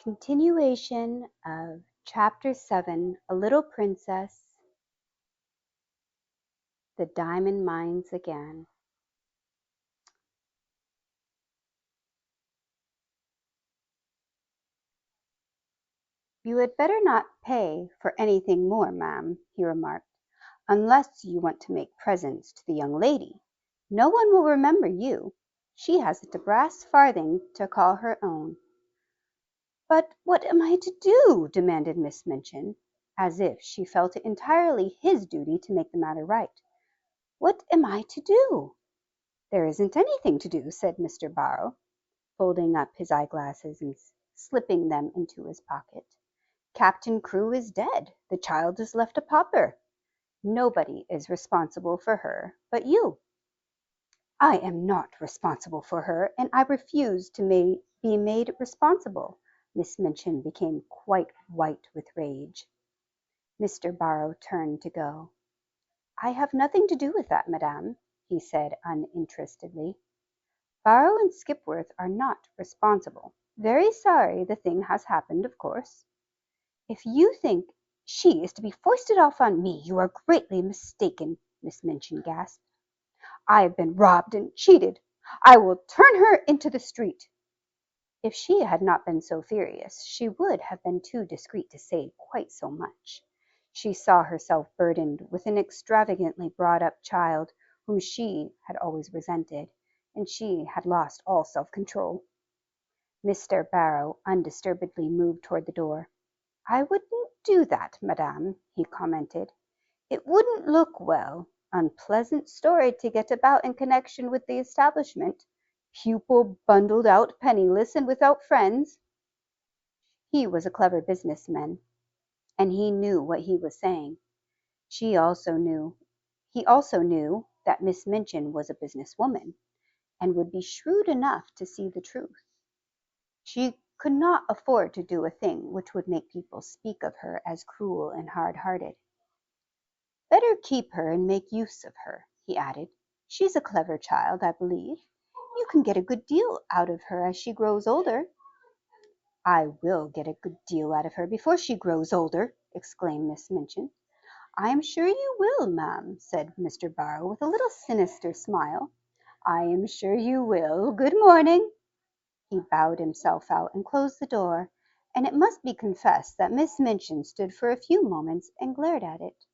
Continuation of Chapter 7, A Little Princess, The Diamond Mines Again. You had better not pay for anything more, ma'am, he remarked, unless you want to make presents to the young lady. No one will remember you. She hasn't a brass farthing to call her own. But what am I to do? Demanded Miss Minchin, as if she felt it entirely his duty to make the matter right. What am I to do? There isn't anything to do, said Mr. Barrow, folding up his eyeglasses and slipping them into his pocket. Captain Crewe is dead. The child is left a pauper. Nobody is responsible for her but you. I am not responsible for her, and I refuse to be made responsible. Miss Minchin became quite white with rage. Mr. Barrow turned to go. I have nothing to do with that, madame, he said uninterestedly. Barrow and Skipworth are not responsible. Very sorry the thing has happened, of course. If you think she is to be foisted off on me, you are greatly mistaken, Miss Minchin gasped. I have been robbed and cheated. I will turn her into the street. If she had not been so furious, she would have been too discreet to say quite so much. She saw herself burdened with an extravagantly brought-up child whom she had always resented, and she had lost all self-control. Mr. Barrow undisturbedly moved toward the door. I wouldn't do that, madame, he commented. It wouldn't look well. Unpleasant story to get about in connection with the establishment. Pupil bundled out penniless and without friends. He was a clever businessman, and he knew what he was saying. She also knew. He also knew that Miss Minchin was a businesswoman, and would be shrewd enough to see the truth. She could not afford to do a thing which would make people speak of her as cruel and hard-hearted. Better keep her and make use of her, he added. She's a clever child, I believe. You can get a good deal out of her as she grows older. I will get a good deal out of her before she grows older, exclaimed Miss Minchin. I am sure you will, ma'am, said Mr. Barrow with a little sinister smile. I am sure you will. Good morning. He bowed himself out and closed the door, and it must be confessed that Miss Minchin stood for a few moments and glared at it.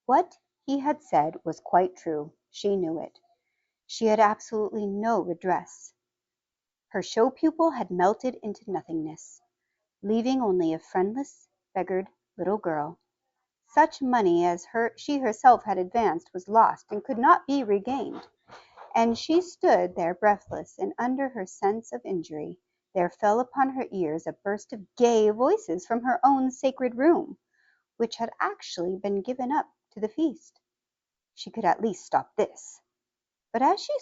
What he had said was quite true. She knew it. She had absolutely no redress. Her show pupil had melted into nothingness, leaving only a friendless, beggared little girl. Such money as she herself had advanced was lost and could not be regained, and she stood there breathless, and under her sense of injury there fell upon her ears a burst of gay voices from her own sacred room, which had actually been given up to the feast. She could at least stop this. But as she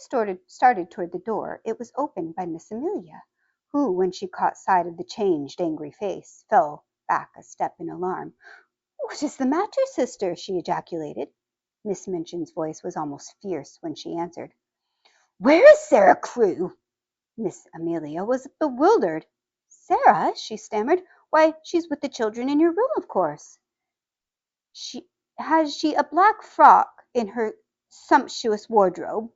started toward the door, it was opened by Miss Amelia, who, when she caught sight of the changed, angry face, fell back a step in alarm. What is the matter, sister? She ejaculated. Miss Minchin's voice was almost fierce when she answered. Where is Sarah Crewe? Miss Amelia was bewildered. Sarah? She stammered. Why, she's with the children in your room, of course. Has she a black frock in her sumptuous wardrobe?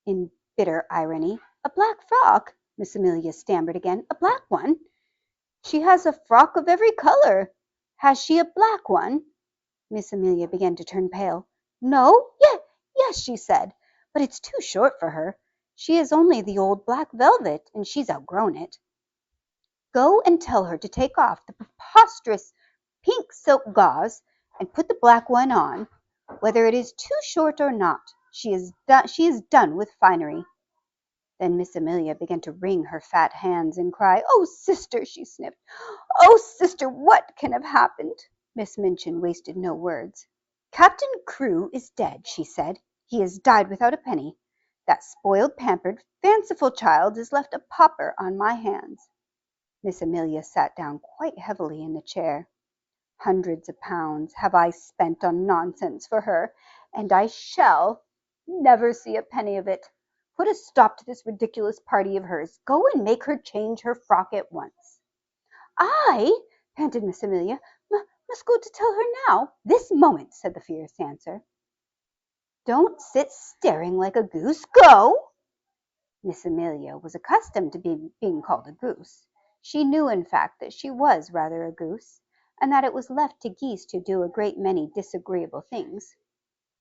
In bitter irony. A black frock? Miss Amelia stammered again. A black one? She has a frock of every color. Has she a black one? Miss Amelia began to turn pale. No? Yes, she said, but it's too short for her. She has only the old black velvet, and she's outgrown it. Go and tell her to take off the preposterous pink silk gauze and put the black one on, whether it is too short or not. She is done with finery. Then Miss Amelia began to wring her fat hands and cry, Oh, sister, she sniffed. Oh, sister, what can have happened? Miss Minchin wasted no words. Captain Crewe is dead, she said. He has died without a penny. That spoiled, pampered, fanciful child is left a pauper on my hands. Miss Amelia sat down quite heavily in the chair. Hundreds of pounds have I spent on nonsense for her, and I shall never see a penny of it. Put a stop to this ridiculous party of hers. Go and make her change her frock at once. I, panted Miss Amelia, must go to tell her now. This moment, said the fierce dancer. Don't sit staring like a goose. Go! Miss Amelia was accustomed to being called a goose. She knew, in fact, that she was rather a goose, and that it was left to geese to do a great many disagreeable things.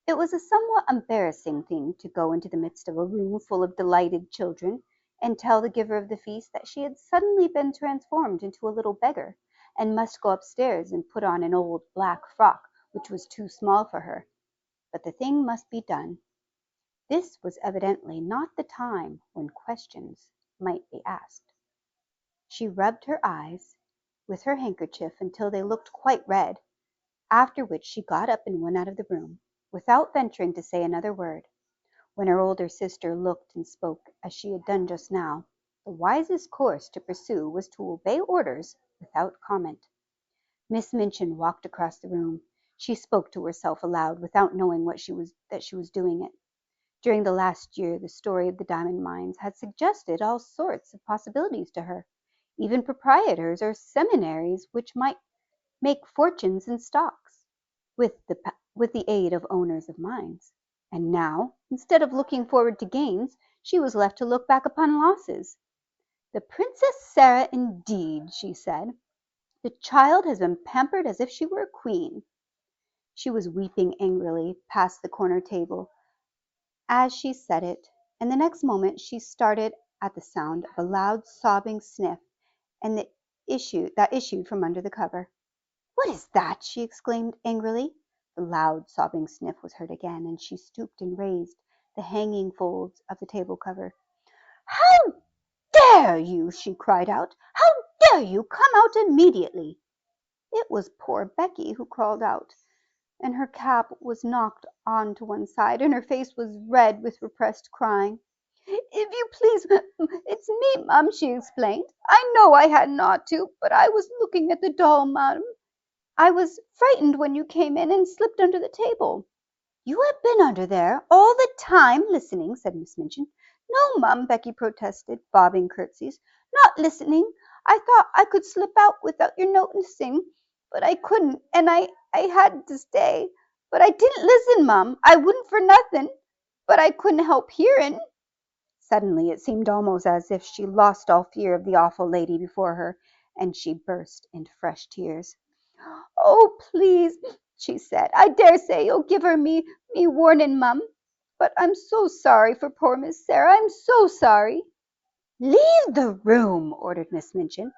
It was a somewhat embarrassing thing to go into the midst of a room full of delighted children and tell the giver of the feast that she had suddenly been transformed into a little beggar, and must go upstairs and put on an old black frock which was too small for her. But the thing must be done. This was evidently not the time when questions might be asked. She rubbed her eyes with her handkerchief until they looked quite red, after which she got up and went out of the room, without venturing to say another word. When her older sister looked and spoke as she had done just now, the wisest course to pursue was to obey orders without comment. Miss Minchin walked across the room. She spoke to herself aloud without knowing that she was doing it. During the last year the story of the diamond mines had suggested all sorts of possibilities to her, even proprietors or seminaries which might make fortunes in stocks, with the aid of owners of mines. And now, instead of looking forward to gains, she was left to look back upon losses. The Princess Sarah, indeed, she said. The child has been pampered as if she were a queen. She was weeping angrily past the corner table as she said it, and the next moment she started at the sound of a loud sobbing sniff that issued from under the cover. "What is that?" she exclaimed angrily. The loud sobbing sniff was heard again, and she stooped and raised the hanging folds of the table cover. "How dare you!" she cried out. "How dare you! Come out immediately!" It was poor Becky who crawled out, and her cap was knocked on to one side, and her face was red with repressed crying. "If you please, it's me, Mum," she explained. "I know I hadn't ought to, but I was looking at the doll, Mum. I was frightened when you came in and slipped under the table." "You have been under there all the time listening," said Miss Minchin. "No, Mum," Becky protested, bobbing curtsies. "Not listening. I thought I could slip out without your noticing, but I couldn't, and I had to stay. But I didn't listen, Mum. I wouldn't for nothing, but I couldn't help hearing." Suddenly it seemed almost as if she lost all fear of the awful lady before her, and she burst into fresh tears. "Oh, please," she said, "I dare say you'll give her me warning, Mum. But I'm so sorry for poor Miss Sarah. I'm so sorry." "Leave the room," ordered Miss Minchin.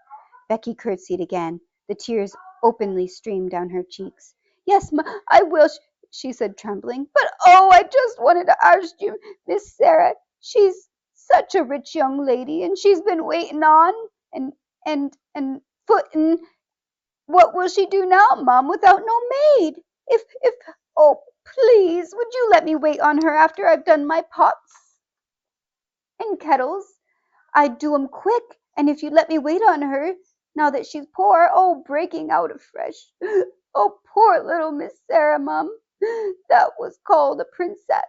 Becky curtsied again. The tears openly streamed down her cheeks. "Yes, I will," she said, trembling. "But oh, I just wanted to ask you, Miss Sarah. She's such a rich young lady, and she's been waiting on and footing. What will she do now, Mum, without no maid? If oh, please, would you let me wait on her after I've done my pots and kettles? I'd do 'em quick, and if you'd let me wait on her, now that she's poor, oh, breaking out afresh. Oh, poor little Miss Sarah, Mum, that was called a princess."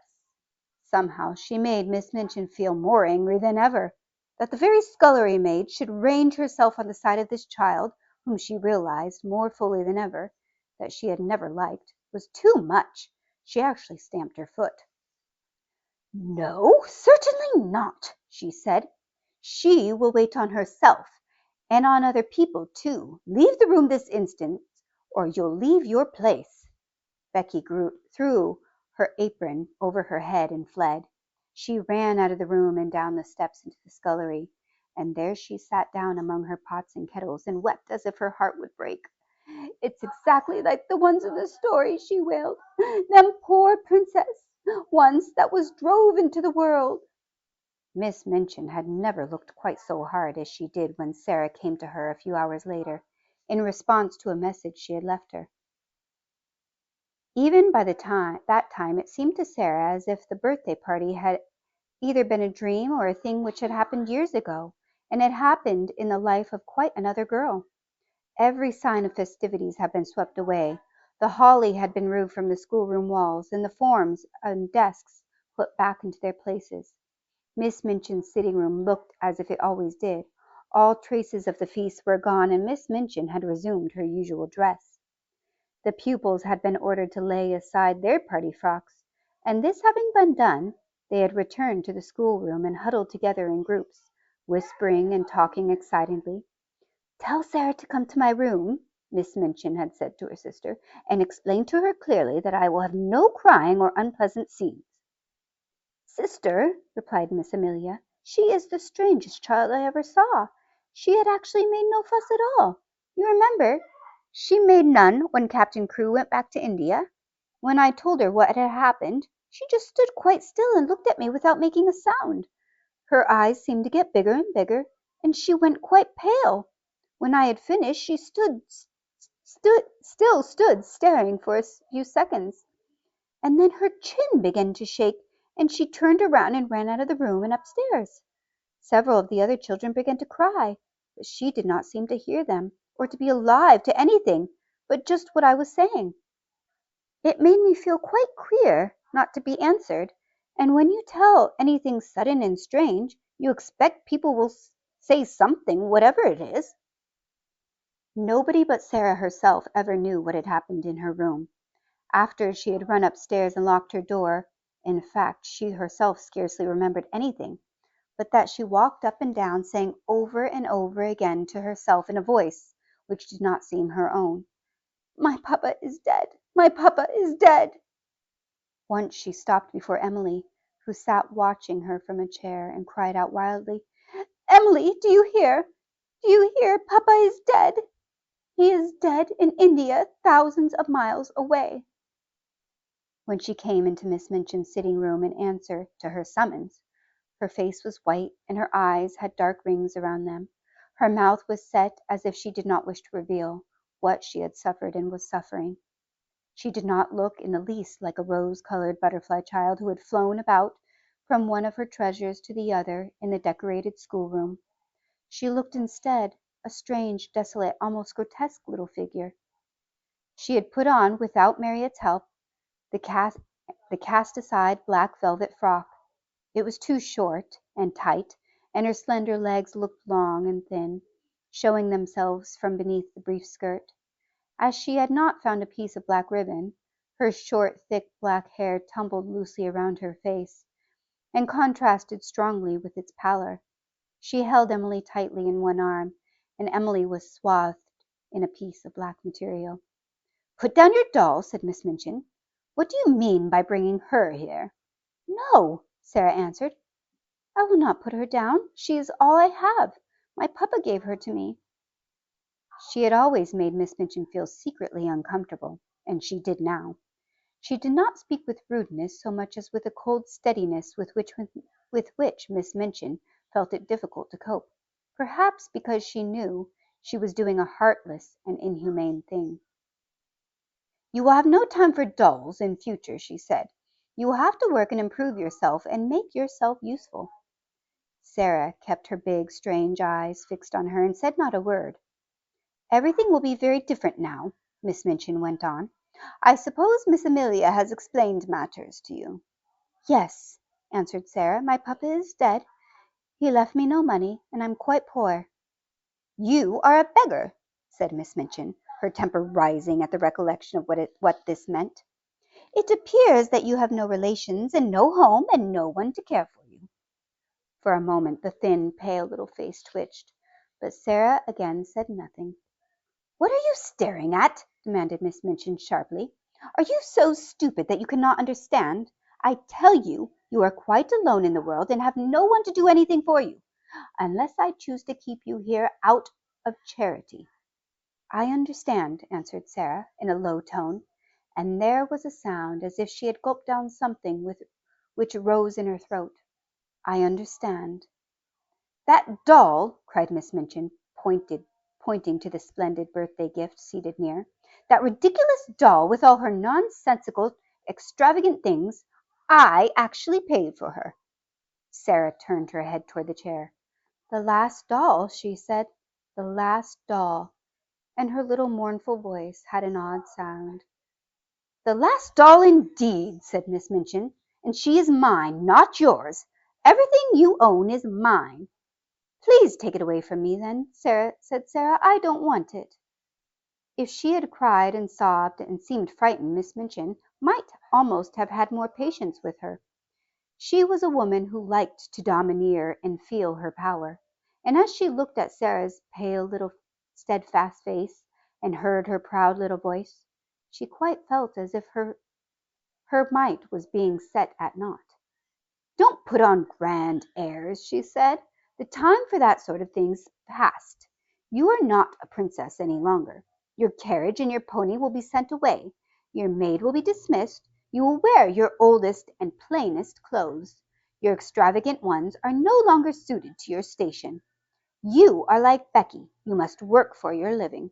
Somehow she made Miss Minchin feel more angry than ever. That the very scullery maid should range herself on the side of this child, whom she realized, more fully than ever, that she had never liked, was too much. She actually stamped her foot. "No, certainly not," she said. "She will wait on herself, and on other people too. Leave the room this instant, or you'll leave your place." Becky threw her apron over her head and fled. She ran out of the room and down the steps into the scullery, and there she sat down among her pots and kettles and wept as if her heart would break. "It's exactly like the ones in the story," she wailed. "Them poor princess ones that was drove into the world." Miss Minchin had never looked quite so hard as she did when Sarah came to her a few hours later, in response to a message she had left her. Even by that time it seemed to Sarah as if the birthday party had either been a dream or a thing which had happened years ago, and had happened in the life of quite another girl. Every sign of festivities had been swept away. The holly had been removed from the schoolroom walls, and the forms and desks put back into their places. Miss Minchin's sitting room looked as if it always did, All traces of the feast were gone, and Miss Minchin had resumed her usual dress. The pupils had been ordered to lay aside their party frocks, and this having been done, they had returned to the schoolroom and huddled together in groups, whispering and talking excitedly. "Tell Sarah to come to my room," Miss Minchin had said to her sister, "and explain to her clearly that I will have no crying or unpleasant scenes." "Sister," replied Miss Amelia, "she is the strangest child I ever saw. She had actually made no fuss at all. You remember, she made none when Captain Crewe went back to India. When I told her what had happened, she just stood quite still and looked at me without making a sound. Her eyes seemed to get bigger and bigger, and she went quite pale. When I had finished, she stood staring for a few seconds, and then her chin began to shake, and she turned around and ran out of the room and upstairs. Several of the other children began to cry, but she did not seem to hear them, or to be alive to anything but just what I was saying. It made me feel quite queer not to be answered, and when you tell anything sudden and strange, you expect people will say something, whatever it is." Nobody but Sarah herself ever knew what had happened in her room. After she had run upstairs and locked her door, in fact, she herself scarcely remembered anything, but that she walked up and down saying over and over again to herself in a voice which did not seem her own, "My papa is dead! My papa is dead!" Once she stopped before Emily, who sat watching her from a chair, and cried out wildly, "Emily, do you hear? Do you hear? Papa is dead! He is dead in India, thousands of miles away." When she came into Miss Minchin's sitting room in answer to her summons, her face was white and her eyes had dark rings around them. Her mouth was set as if she did not wish to reveal what she had suffered and was suffering. She did not look in the least like a rose-colored butterfly child who had flown about from one of her treasures to the other in the decorated schoolroom. She looked instead a strange, desolate, almost grotesque little figure. She had put on, without Marriott's help, the cast-aside black velvet frock. It was too short and tight, and her slender legs looked long and thin, showing themselves from beneath the brief skirt. As she had not found a piece of black ribbon, her short, thick black hair tumbled loosely around her face, and contrasted strongly with its pallor. She held Emily tightly in one arm, and Emily was swathed in a piece of black material. "Put down your doll," said Miss Minchin. "What do you mean by bringing her here?" "No," Sarah answered, "I will not put her down. She is all I have. My papa gave her to me." She had always made Miss Minchin feel secretly uncomfortable, and she did now. She did not speak with rudeness so much as with a cold steadiness with which Miss Minchin felt it difficult to cope, perhaps because she knew she was doing a heartless and inhumane thing. "You will have no time for dolls in future," she said. "You will have to work and improve yourself and make yourself useful." Sarah kept her big, strange eyes fixed on her and said not a word. "Everything will be very different now," Miss Minchin went on. "I suppose Miss Amelia has explained matters to you." "Yes," answered Sarah. "My papa is dead. He left me no money, and I'm quite poor." "You are a beggar," said Miss Minchin, her temper rising at the recollection of what this meant. "It appears that you have no relations and no home and no one to care for you." For a moment the thin, pale little face twitched, but Sarah again said nothing. "What are you staring at?" demanded Miss Minchin sharply. "Are you so stupid that you cannot understand? I tell you, you are quite alone in the world and have no one to do anything for you, unless I choose to keep you here out of charity." "I understand," answered Sarah, in a low tone, and there was a sound as if she had gulped down something which rose in her throat. "I understand." "That doll!" cried Miss Minchin, pointing to the splendid birthday gift seated near. "That ridiculous doll with all her nonsensical, extravagant things! I actually paid for her." Sarah turned her head toward the chair. "The last doll," she said, "the last doll," and her little mournful voice had an odd sound. "The last doll indeed," said Miss Minchin, "and she is mine, not yours. Everything you own is mine." Please take it away from me, then, said Sarah. I don't want it. If she had cried and sobbed and seemed frightened, Miss Minchin might almost have had more patience with her. She was a woman who liked to domineer and feel her power, and as she looked at Sarah's pale little steadfast face and heard her proud little voice, she quite felt as if her might was being set at naught. "Don't put on grand airs," she said. "The time for that sort of thing's past. You are not a princess any longer. Your carriage and your pony will be sent away. Your maid will be dismissed. You will wear your oldest and plainest clothes. Your extravagant ones are no longer suited to your station. You are like Becky. You must work for your living."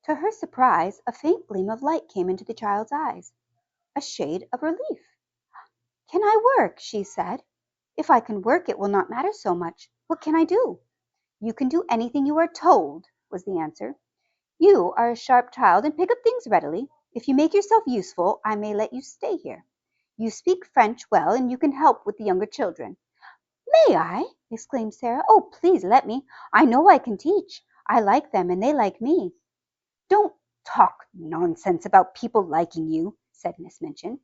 To her surprise, a faint gleam of light came into the child's eyes, a shade of relief. "Can I work?" she said. "If I can work, it will not matter so much. What can I do?" "You can do anything you are told," was the answer. "You are a sharp child and pick up things readily. If you make yourself useful, I may let you stay here. You speak French well and you can help with the younger children." "May I?" exclaimed Sarah. "Oh, please let me. I know I can teach. I like them and they like me." "Don't talk nonsense about people liking you," said Miss Minchin.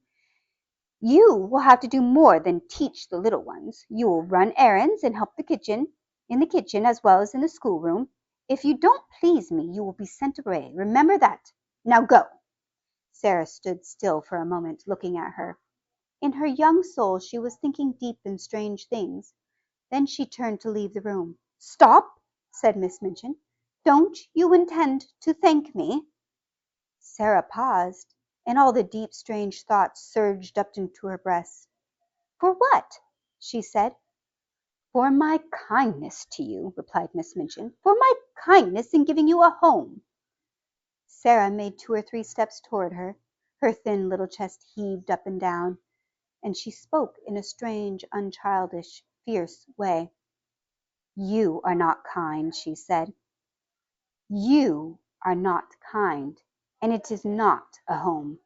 "You will have to do more than teach the little ones. You will run errands and help in the kitchen as well as in the schoolroom. If you don't please me, you will be sent away. Remember that. Now go." Sarah stood still for a moment, looking at her. In her young soul she was thinking deep and strange things. Then she turned to leave the room. "Stop!" said Miss Minchin. "Don't you intend to thank me?" Sarah paused, and all the deep strange thoughts surged up into her breast. "For what?" she said. "For my kindness to you," replied Miss Minchin. "For my kindness in giving you a home." Sarah made 2 or 3 steps toward her. Her thin little chest heaved up and down, and she spoke in a strange, unchildish, fierce way. "You are not kind," she said. "You are not kind, and it is not a home."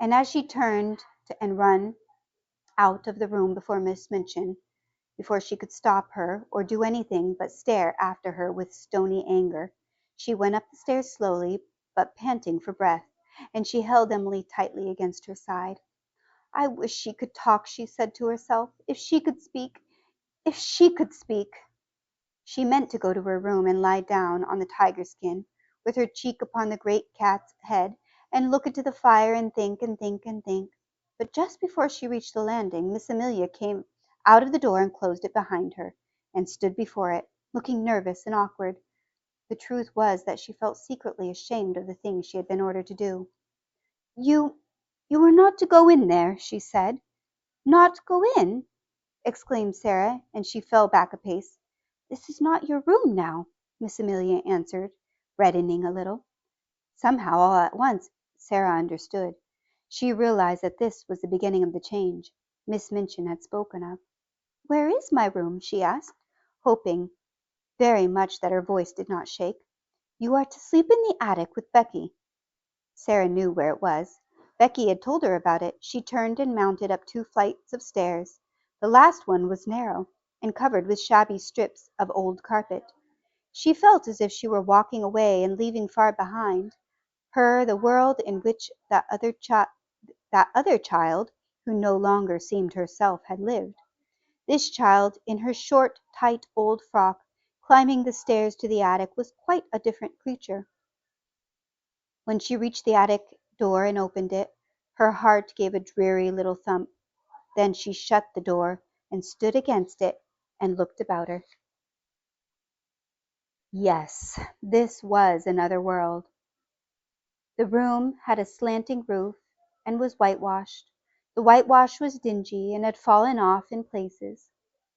And as she turned and ran out of the room before she could stop her or do anything but stare after her with stony anger, she went up the stairs slowly, but panting for breath, and she held Emily tightly against her side. "I wish she could talk," she said to herself. "If she could speak! If she could speak!" She meant to go to her room and lie down on the tiger skin, with her cheek upon the great cat's head, and look into the fire and think and think and think. But just before she reached the landing, Miss Amelia came out of the door and closed it behind her, and stood before it, looking nervous and awkward. The truth was that she felt secretly ashamed of the thing she had been ordered to do. "You are not to go in there," she said. "Not go in?" exclaimed Sarah, and she fell back a pace. "This is not your room now," Miss Amelia answered, reddening a little. Somehow, all at once, Sarah understood. She realized that this was the beginning of the change Miss Minchin had spoken of. "Where is my room?" she asked, hoping very much that her voice did not shake. "You are to sleep in the attic with Becky." Sarah knew where it was. Becky had told her about it. She turned and mounted up 2 flights of stairs. The last one was narrow, and covered with shabby strips of old carpet. She felt as if she were walking away and leaving far behind her the world in which that other child, who no longer seemed herself, had lived. This child, in her short, tight old frock, climbing the stairs to the attic, was quite a different creature. When she reached the attic door and opened it, her heart gave a dreary little thump. Then she shut the door and stood against it and looked about her. Yes, this was another world. The room had a slanting roof and was whitewashed. The whitewash was dingy and had fallen off in places.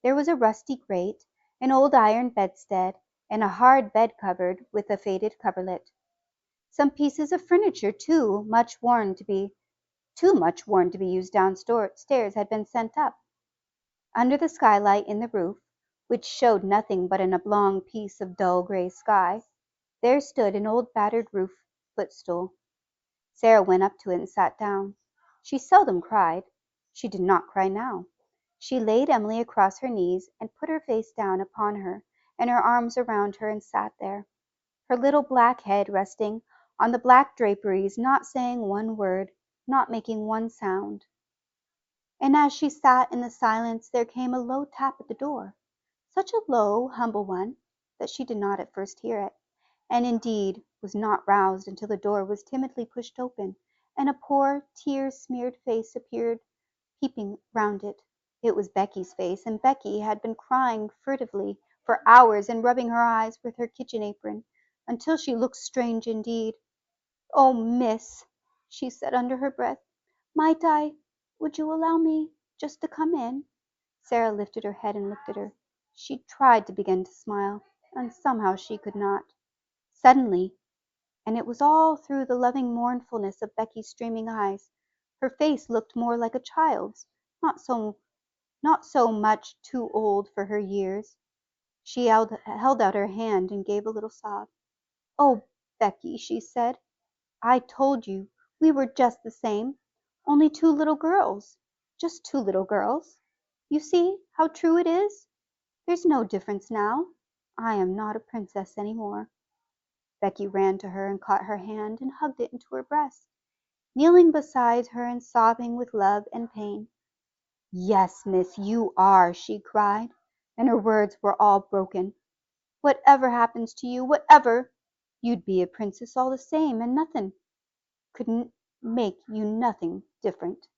There was a rusty grate, an old iron bedstead, and a hard bed covered with a faded coverlet. Some pieces of furniture, too much worn to be used downstairs, had been sent up. Under the skylight in the roof, which showed nothing but an oblong piece of dull grey sky, there stood an old battered roof footstool. Sarah went up to it and sat down. She seldom cried. She did not cry now. She laid Emily across her knees and put her face down upon her and her arms around her and sat there, her little black head resting on the black draperies, not saying one word, not making one sound. And as she sat in the silence there came a low tap at the door, such a low, humble one that she did not at first hear it, and indeed was not roused until the door was timidly pushed open, and a poor tear-smeared face appeared peeping round it. It was Becky's face, and Becky had been crying furtively for hours and rubbing her eyes with her kitchen apron, until she looked strange indeed. "Oh, miss," she said under her breath, "might would you allow me just to come in?" Sarah lifted her head and looked at her. She tried to begin to smile, and somehow she could not. Suddenly, and it was all through the loving mournfulness of Becky's streaming eyes, her face looked more like a child's, not so much too old for her years. She held out her hand and gave a little sob. "Oh, Becky," she said, "I told you we were just the same, only two little girls, just two little girls. You see how true it is? There's no difference now. I am not a princess any more." Becky ran to her and caught her hand and hugged it into her breast, kneeling beside her and sobbing with love and pain. "Yes, miss, you are," she cried, and her words were all broken. "Whatever happens to you, whatever, you'd be a princess all the same, and nothing could make you nothing different."